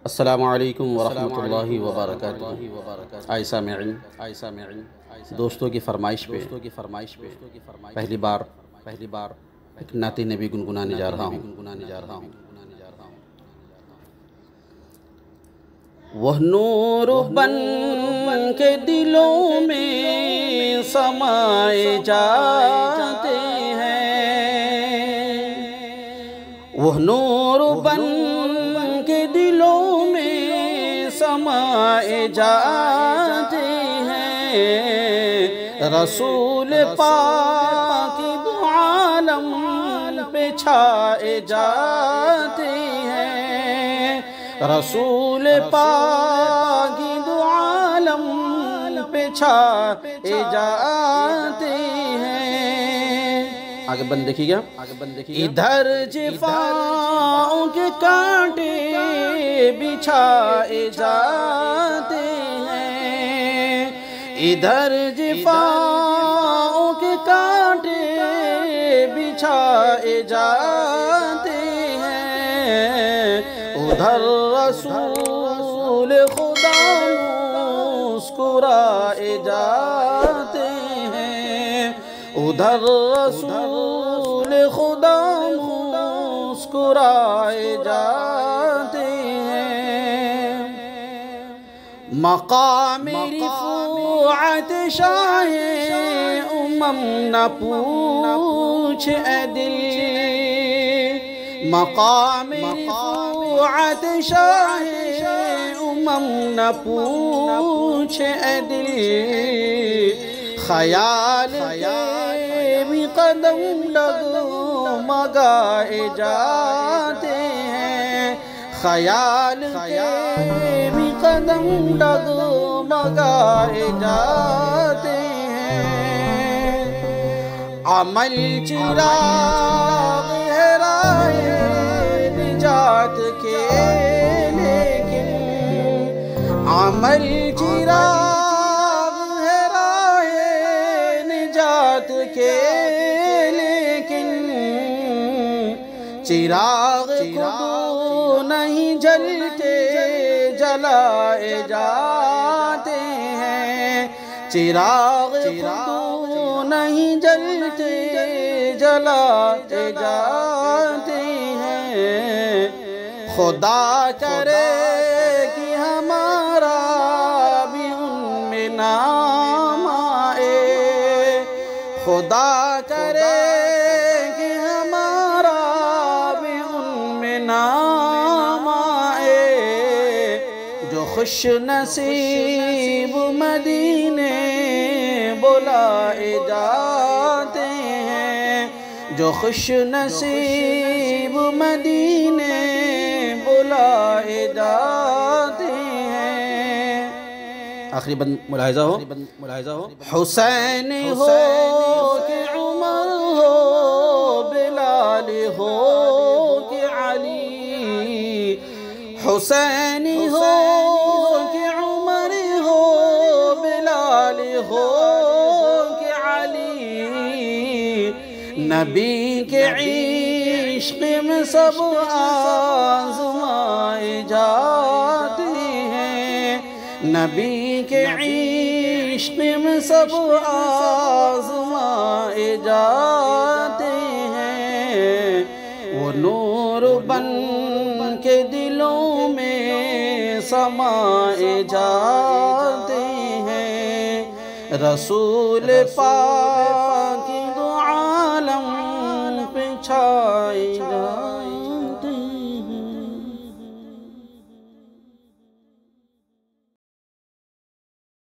السلام علیکم ورحمۃ اللہ وبرکاتہ۔ آئے سامعین، دوستوں کی فرمائش پہ پہلی بار ایک نعت نبی گنگنانے جا رہا ہوں۔ وہ نور بن کے دلوں میں سمائے جاتے ہیں، وہ نور بن کے دلوں میں سمائے جاتے ہیں، رسول پاک دو عالم پہ چھائے جاتے ہیں، رسول پاک دو عالم پہ چھائے جاتے ہیں۔ آگے بند دیکھیے گا، ادھر جفاؤں کے کانٹے بچھائے جاتے ہیں، ادھر جفاؤں کے کانٹے بچھائے جاتے ہیں، ادھر رسول خدا مسکرائے جاتے ہیں، ادھر رسول خدا مسکرائے جاتے ہیں۔ مقام رفعت شاہ نہ پوچھ اے دل، مقام رفعت شاہ نہ پوچھ اے دل، خیال کے بھی قدم ڈگمگائے جاتے ہیں، خیال کے بھی قدم ڈگمگائے جاتے ہیں، عمل چراغ ہے راہ نجات کے لیکن، عمل چراغ ہے راہ نجات کے لیکن، چراغ کو نہیں جلتے جلائے جاتے ہیں، چراغ کو نہیں جلتے جلائے جاتے ہیں، خدا کرے کہ ہمارا بھی ان میں نام آئے، خدا کرے کہ ہمارا بھی ان میں نام آئے، جو خوش نصیب مدینے بلائے جاتے ہیں، جو خوش نصیب مدینے بلائے جاتے ہیں۔ آخری بند ملاحظہ ہو، حسین ہو کہ عمر ہو، بلال ہو کہ علی، حسین ہو کہ عمر ہو، بلال ہو کہ علی، نبی کے عشق میں سب آزمائے جاتے ہیں، نبی کے عشق میں سب آزمائے جاتے ہیں، وہ نور بن کے دلوں میں سمائے جاتے ہیں، رسول پاک دو عالم پہ چھائے جاتے ہیں۔